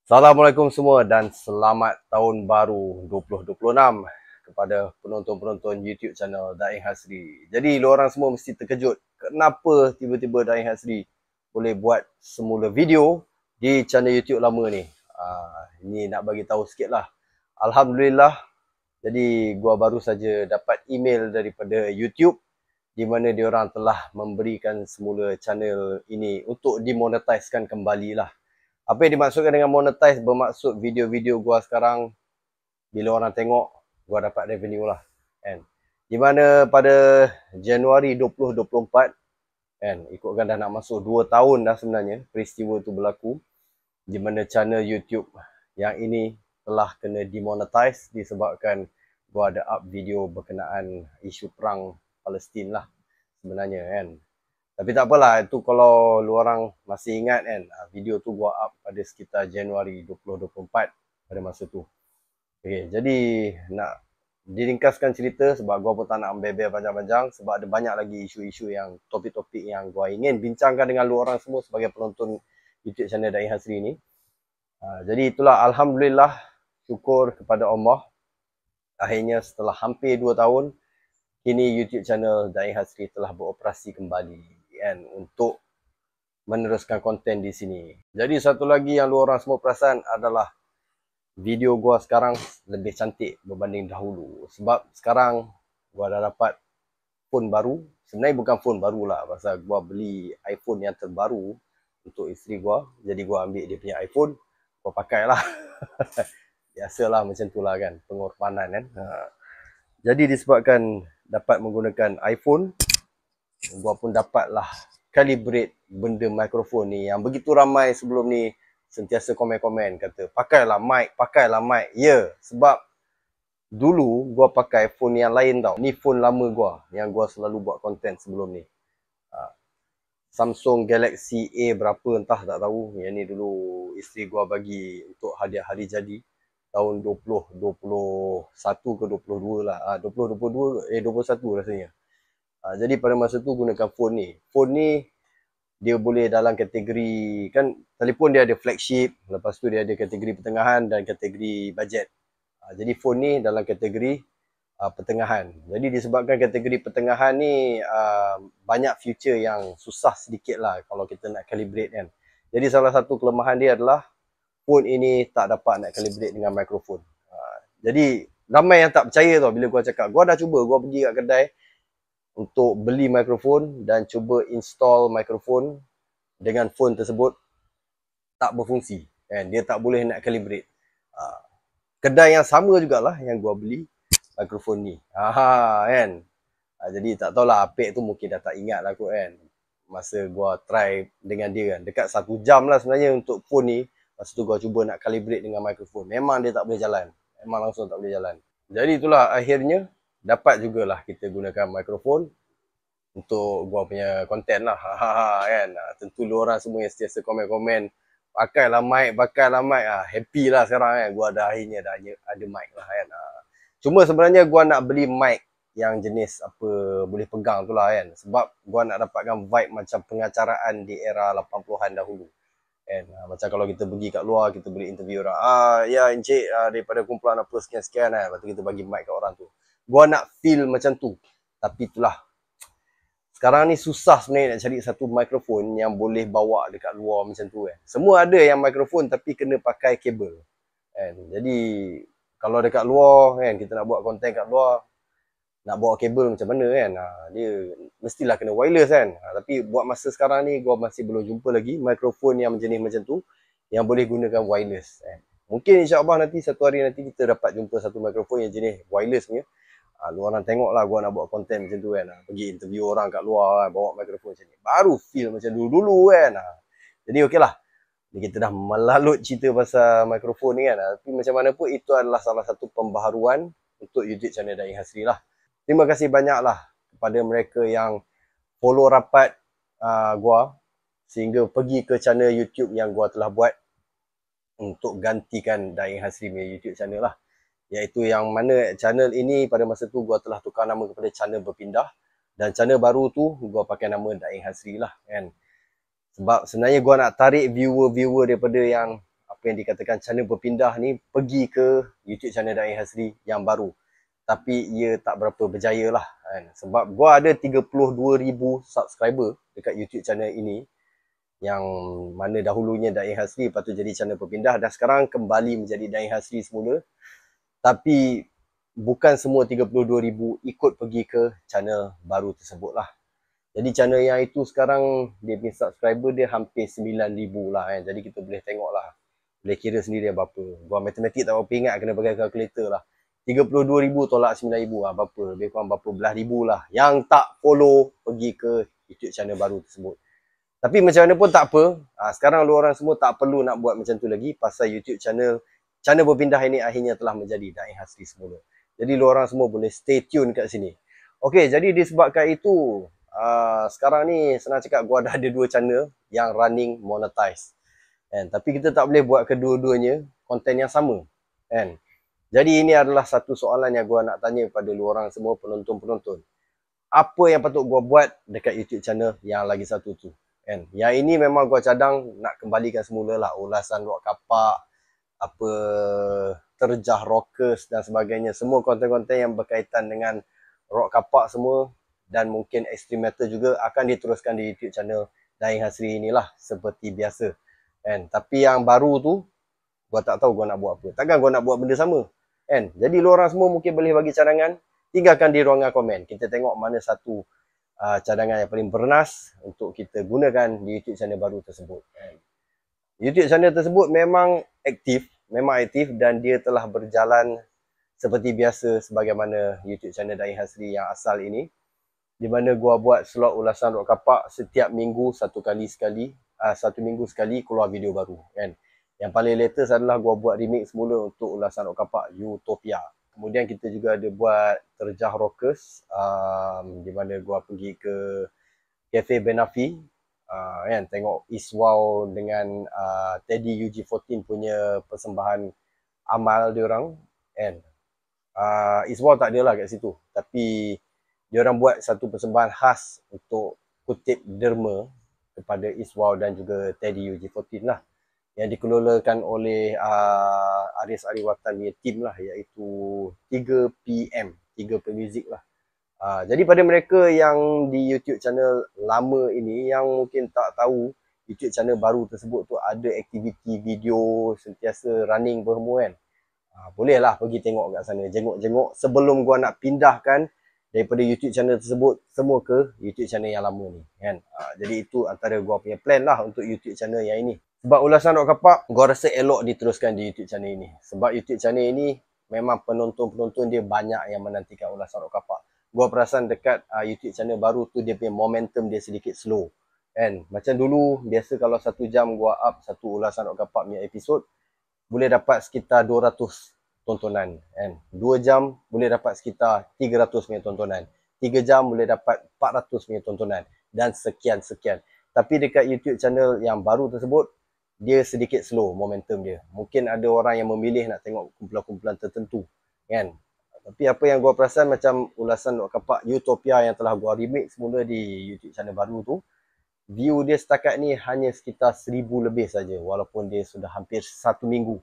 Assalamualaikum semua dan selamat tahun baru 2026 kepada penonton-penonton YouTube channel Daing Hasri. Jadi lu orang semua mesti terkejut kenapa tiba-tiba Daing Hasri boleh buat semula video di channel YouTube lama ni. Ini nak bagi tahu sikit lah. Alhamdulillah, jadi gua baru saja dapat email daripada YouTube di mana diorang telah memberikan semula channel ini untuk dimonetizekan kembali lah. Apa yang dimaksudkan dengan monetize, bermaksud video-video gua sekarang bila orang tengok, gua dapat revenue lah, kan. Di mana pada Januari 2024, kan, ikutkan dah nak masuk 2 tahun dah sebenarnya peristiwa tu berlaku, di mana channel YouTube yang ini telah kena demonetize disebabkan gua ada up video berkenaan isu perang Palestin lah sebenarnya, kan. Tapi tak apalah, itu kalau lu orang masih ingat kan, video tu gua up pada sekitar Januari 2024 pada masa tu. Okay, jadi nak diringkaskan cerita sebab gua pun tak nak membebel panjang-panjang sebab ada banyak lagi isu-isu yang topik-topik yang gua ingin bincangkan dengan lu orang semua sebagai penonton YouTube channel Daing Hasri ni. Jadi itulah, alhamdulillah, syukur kepada Allah. Akhirnya setelah hampir 2 tahun, kini YouTube channel Daing Hasri telah beroperasi kembali, kan, untuk meneruskan konten di sini. Jadi satu lagi yang lu orang semua perasan adalah video gua sekarang lebih cantik berbanding dahulu. Sebab sekarang gua dah dapat phone baru. Sebenarnya bukan phone baru lah, pasal gua beli iPhone yang terbaru untuk isteri gua. Jadi gua ambil dia punya iPhone, gua pakai lah. Biasalah macam tu lah kan, pengorbanan kan. Jadi disebabkan dapat menggunakan iPhone, gua pun dapatlah calibrate benda mikrofon ni yang begitu ramai sebelum ni sentiasa komen-komen kata pakailah mic. Ya, sebab dulu gua pakai phone yang lain tau. Ni phone lama gua yang gua selalu buat konten sebelum ni. Samsung Galaxy A berapa entah tak tahu. Yang ni dulu isteri gua bagi untuk hadiah hari jadi tahun 2021 ke 22 lah. 21 rasanya. Jadi pada masa tu gunakan phone ni. Phone ni dia boleh dalam kategori, kan telefon dia ada flagship, lepas tu dia ada kategori pertengahan dan kategori budget. Jadi phone ni dalam kategori pertengahan. Jadi disebabkan kategori pertengahan ni banyak feature yang susah sedikit lah kalau kita nak calibrate kan. Jadi salah satu kelemahan dia adalah phone ini tak dapat nak calibrate dengan mikrofon. Jadi ramai yang tak percaya tau bila gua cakap. Gua dah cuba, gua pergi kat kedai untuk beli mikrofon dan cuba install mikrofon dengan phone tersebut, tak berfungsi, kan? Dia tak boleh nak calibrate. Kedai yang sama jugalah yang gua beli mikrofon ni, kan. Jadi tak tahulah, Apek tu mungkin dah tak ingat lah kot kan, masa gua try dengan dia kan, dekat 1 jam lah sebenarnya untuk phone ni. Masa tu gua cuba nak calibrate dengan mikrofon, memang dia tak boleh jalan, memang langsung tak boleh jalan. Jadi itulah, akhirnya dapat jugalah kita gunakan mikrofon untuk gua punya konten lah, kan. Tentu lu orang semua yang sentiasa komen-komen pakailah mic, happy lah sekarang kan, gua dah akhirnya dah ada mic lah kan. Cuma sebenarnya gua nak beli mic yang jenis apa boleh pegang tu lah kan, sebab gua nak dapatkan vibe macam pengacaraan di era 80-an dahulu kan. Macam kalau kita pergi kat luar, kita boleh interview orang, ya encik, daripada kumpulan apa sekian-sekian kan, lepas tu kita bagi mic kat orang tu. Gua nak feel macam tu. Tapi itulah, sekarang ni susah sebenarnya nak cari satu mikrofon yang boleh bawa dekat luar macam tu kan. Semua ada yang mikrofon tapi kena pakai kabel kan. Jadi kalau dekat luar kan, kita nak buat konten kat luar, nak bawa kabel macam mana kan, dia mestilah kena wireless kan. Tapi buat masa sekarang ni gua masih belum jumpa lagi mikrofon yang jenis macam tu yang boleh gunakan wireless kan. Mungkin insya-Allah nanti satu hari nanti kita dapat jumpa satu mikrofon yang jenis wireless punya. Lu orang tengok lah gua nak buat konten macam tu kan, pergi interview orang kat luar kan, bawa mikrofon macam ni, baru feel macam dulu-dulu kan. Jadi okey lah, kita dah melalut cerita pasal mikrofon ni kan. Tapi macam mana pun itu adalah salah satu pembaharuan untuk YouTube channel Daing Hasri lah. Terima kasih banyak lah kepada mereka yang follow rapat gua sehingga pergi ke channel YouTube yang gua telah buat untuk gantikan Daing Hasri punya YouTube channel lah. Iaitu yang mana channel ini pada masa tu gua telah tukar nama kepada channel berpindah, dan channel baru tu gua pakai nama Daing Hasri lah kan. Sebab sebenarnya gua nak tarik viewer-viewer daripada yang apa yang dikatakan channel berpindah ni pergi ke YouTube channel Dain Hasri yang baru. Tapi ia tak berapa berjaya lah kan. Sebab gua ada 32,000 subscriber dekat YouTube channel ini, yang mana dahulunya Dain Hasri, lepas tu jadi channel berpindah dan sekarang kembali menjadi Dain Hasri semula. Tapi bukan semua 32,000 ikut pergi ke channel baru tersebut lah. Jadi channel yang itu sekarang dia punya subscriber dia hampir 9,000 lah kan. Jadi kita boleh tengok lah, boleh kira sendiri berapa. Gua matematik tak berapa ingat, kena pakai kalkulator lah. 32,000 tolak 9,000 lah, berapa? Lebih kurang berapa belas ribu lah yang tak follow pergi ke YouTube channel baru tersebut. Tapi macam mana pun tak apa, sekarang lu orang semua tak perlu nak buat macam tu lagi, pasal YouTube channel berpindah ini akhirnya telah menjadi Dain Hasri semula. Jadi lu orang semua boleh stay tune kat sini. Okey, jadi disebabkan itu, sekarang ni senang cakap gua dah ada 2 channel yang running monetize. Kan? Tapi kita tak boleh buat kedua-duanya konten yang sama. Kan? Jadi ini adalah satu soalan yang gua nak tanya kepada lu orang semua penonton-penonton. Apa yang patut gua buat dekat YouTube channel yang lagi satu tu? Kan? Yang ini memang gua cadang nak kembalikan semula lah, ulasan rock kapak, apa terjah rockers dan sebagainya. Semua konten-konten yang berkaitan dengan rock kapak semua dan mungkin extreme metal juga akan diteruskan di YouTube channel Dain Hasri inilah seperti biasa. Kan? Tapi yang baru tu gua tak tahu gua nak buat apa. Takkan gua nak buat benda sama. Kan? Jadi lu orang semua mungkin boleh bagi cadangan, tinggalkan di ruangan komen. Kita tengok mana satu cadangan yang paling bernas untuk kita gunakan di YouTube channel baru tersebut. Kan? YouTube channel tersebut memang aktif dan dia telah berjalan seperti biasa sebagaimana YouTube channel Dain Hasri yang asal ini, di mana gua buat slot ulasan rock kapak setiap minggu satu minggu sekali keluar video baru kan. Yang paling latest adalah gua buat remix semula untuk ulasan rock kapak Utopia. Kemudian kita juga ada buat terjah rockers, di mana gua pergi ke Cafe Benafi, kan, tengok Iswau dengan Teddy UG14 punya persembahan amal diorang kan. Iswau tak ada lah kat situ, tapi diorang buat satu persembahan khas untuk kutip derma kepada Iswau dan juga Teddy UG14 lah, yang dikelolakan oleh Aris Ariwatan punya team lah, iaitu 3PM Music lah. Jadi pada mereka yang di YouTube channel lama ini yang mungkin tak tahu YouTube channel baru tersebut tu ada aktiviti video sentiasa running bersemua kan, bolehlah pergi tengok kat sana, jenguk-jenguk sebelum gua nak pindahkan daripada YouTube channel tersebut semua ke YouTube channel yang lama ni kan. Jadi itu antara gua punya plan lah untuk YouTube channel yang ini. Sebab ulasan rock kapak gua rasa elok diteruskan di YouTube channel ini. Sebab YouTube channel ini memang penonton-penonton dia banyak yang menantikan ulasan rock kapak. Gua perasan dekat YouTube channel baru tu dia punya momentum dia sedikit slow kan. Macam dulu biasa kalau 1 jam gua up satu ulasan rock kapak punya episod, boleh dapat sekitar 200 tontonan kan. 2 jam boleh dapat sekitar 300 punya tontonan. 3 jam boleh dapat 400 punya tontonan dan sekian-sekian. Tapi dekat YouTube channel yang baru tersebut dia sedikit slow momentum dia. Mungkin ada orang yang memilih nak tengok kumpulan-kumpulan tertentu kan. Tapi apa yang gua perasan macam ulasan rock kapak Utopia yang telah gua remake semula di YouTube channel baru tu, view dia setakat ni hanya sekitar 1000 lebih saja, walaupun dia sudah hampir 1 minggu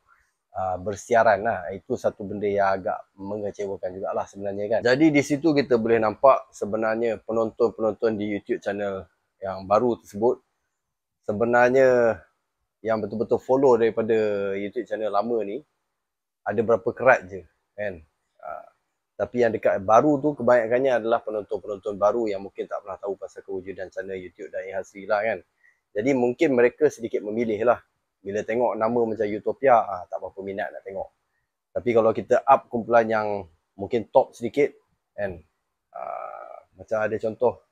bersiaran lah. Itu satu benda yang agak mengecewakan jugalah sebenarnya kan. Jadi di situ kita boleh nampak sebenarnya penonton-penonton di YouTube channel yang baru tersebut sebenarnya yang betul-betul follow daripada YouTube channel lama ni ada berapa kerat je kan. Tapi yang dekat baru tu kebanyakannya adalah penonton-penonton baru yang mungkin tak pernah tahu pasal kewujudan channel YouTube Dain Hasri lah kan. Jadi mungkin mereka sedikit memilih lah. Bila tengok nama macam Utopia, tak berapa minat nak tengok. Tapi kalau kita up kumpulan yang mungkin top sedikit kan, macam ada contoh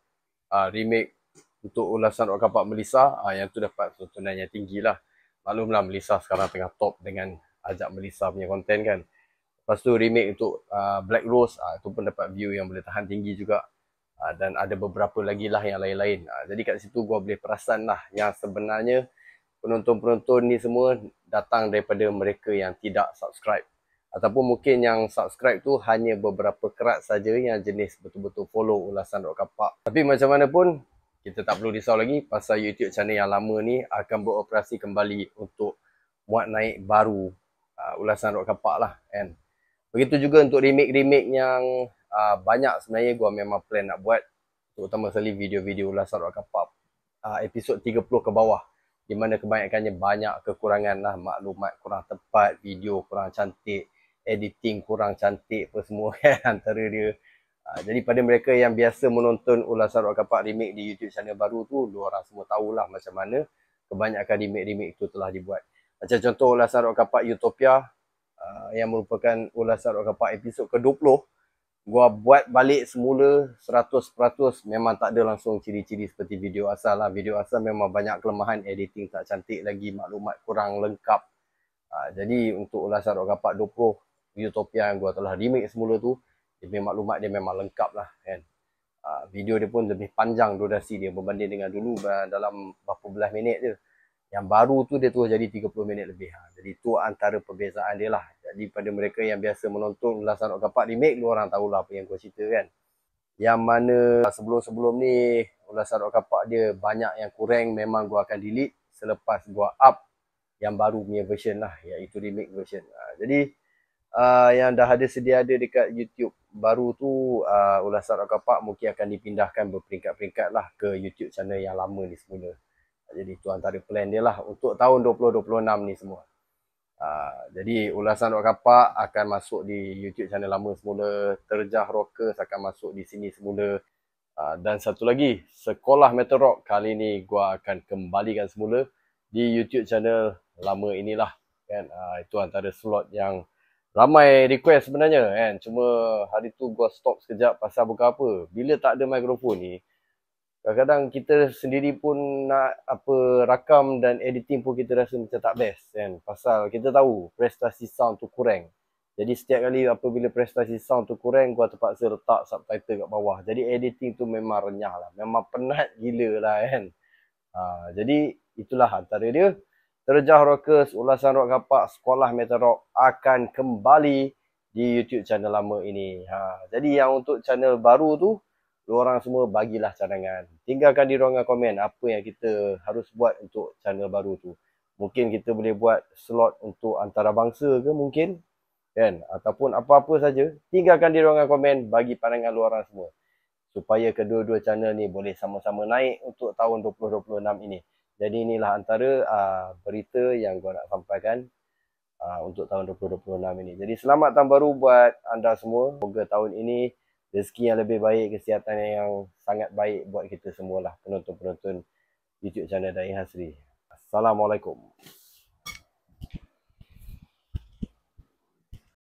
remake untuk ulasan rock kapak Melissa, yang tu dapat tontonan yang tinggi lah. Maklumlah Melissa sekarang tengah top dengan ajak Melissa punya konten kan. Lepas tu remake untuk Black Rose, itu pun dapat view yang boleh tahan tinggi juga. Dan ada beberapa lagi lah yang lain-lain. Jadi kat situ gua boleh perasan lah yang sebenarnya penonton-penonton ni semua datang daripada mereka yang tidak subscribe. Ataupun mungkin yang subscribe tu hanya beberapa kerat saja yang jenis betul-betul follow ulasan rock kapak. Tapi macam mana pun, kita tak perlu risau lagi pasal YouTube channel yang lama ni akan beroperasi kembali untuk muat naik baru ulasan Rock Kapak lah kan. Begitu juga untuk remake-remake yang banyak sebenarnya gua memang plan nak buat, terutama sekali video-video ulasan Rock Kapak episod 30 ke bawah, di mana kebanyakannya banyak kekurangan lah, maklumat kurang tepat, video kurang cantik, editing kurang cantik apa semua kan antara dia. Jadi pada mereka yang biasa menonton ulasan Rock Kapak remake di YouTube channel baru tu, diorang semua tahulah macam mana kebanyakan remake-remake itu telah dibuat. Macam contoh ulasan Rock Kapak Utopia yang merupakan ulasan Rock Kapak episod ke-20, gua buat balik semula 100%, memang tak ada langsung ciri-ciri seperti video asal lah. Video asal memang banyak kelemahan, editing tak cantik lagi, maklumat kurang lengkap. Jadi untuk ulasan Rock Kapak 20 Utopia yang gua telah remake semula tu, dia maklumat dia memang lengkap lah kan. Video dia pun lebih panjang durasi dia berbanding dengan dulu dalam berapa belas minit je. Yang baru tu dia terus jadi 30 minit lebih. Jadi tu antara perbezaan dia lah. Jadi pada mereka yang biasa menonton ulasan Rock Kapak remake, lu orang tahulah apa yang gua cerita kan. Yang mana sebelum-sebelum ni ulasan Rock Kapak dia banyak yang kurang, memang gua akan delete selepas gua up yang baru punya version lah, iaitu remake version. Jadi yang dah ada sedia ada dekat YouTube baru tu, ulasan Rock Kapak mungkin akan dipindahkan berperingkat-peringkat lah ke YouTube channel yang lama ni semula. Jadi itu antara plan dia lah untuk tahun 2026 ni semua. Jadi ulasan Rock Kapak akan masuk di YouTube channel lama semula, Terjah Rockers akan masuk di sini semula. Dan satu lagi, Sekolah Metal Rock kali ni gua akan kembalikan semula di YouTube channel lama inilah kan. Itu antara slot yang ramai request sebenarnya kan. Cuma hari tu gua stop sekejap pasal bukan apa. Bila tak ada mikrofon ni, kadang-kadang kita sendiri pun nak rakam dan editing pun kita rasa macam tak best kan. Pasal kita tahu prestasi sound tu kurang. Jadi setiap kali apabila prestasi sound tu kurang, gua terpaksa letak subtitle kat bawah. Jadi editing tu memang renyah lah. Memang penat gila lah kan. Jadi itulah antara dia. Terjah Rockers, ulasan Rock Kapak, Sekolah Metal Rock akan kembali di YouTube channel lama ini. Jadi yang untuk channel baru tu, lu orang semua bagilah cadangan. Tinggalkan di ruangan komen apa yang kita harus buat untuk channel baru tu. Mungkin kita boleh buat slot untuk antarabangsa ke mungkin. Kan? Ataupun apa-apa saja. Tinggalkan di ruangan komen, bagi pandangan lu orang semua. Supaya kedua-dua channel ni boleh sama-sama naik untuk tahun 2026 ini. Jadi inilah antara berita yang gua nak sampaikan untuk tahun 2026 ini. Jadi selamat tahun baru buat anda semua. Semoga tahun ini rezeki yang lebih baik, kesihatan yang sangat baik buat kita semualah, penonton-penonton YouTube channel Daing Hasri. Assalamualaikum.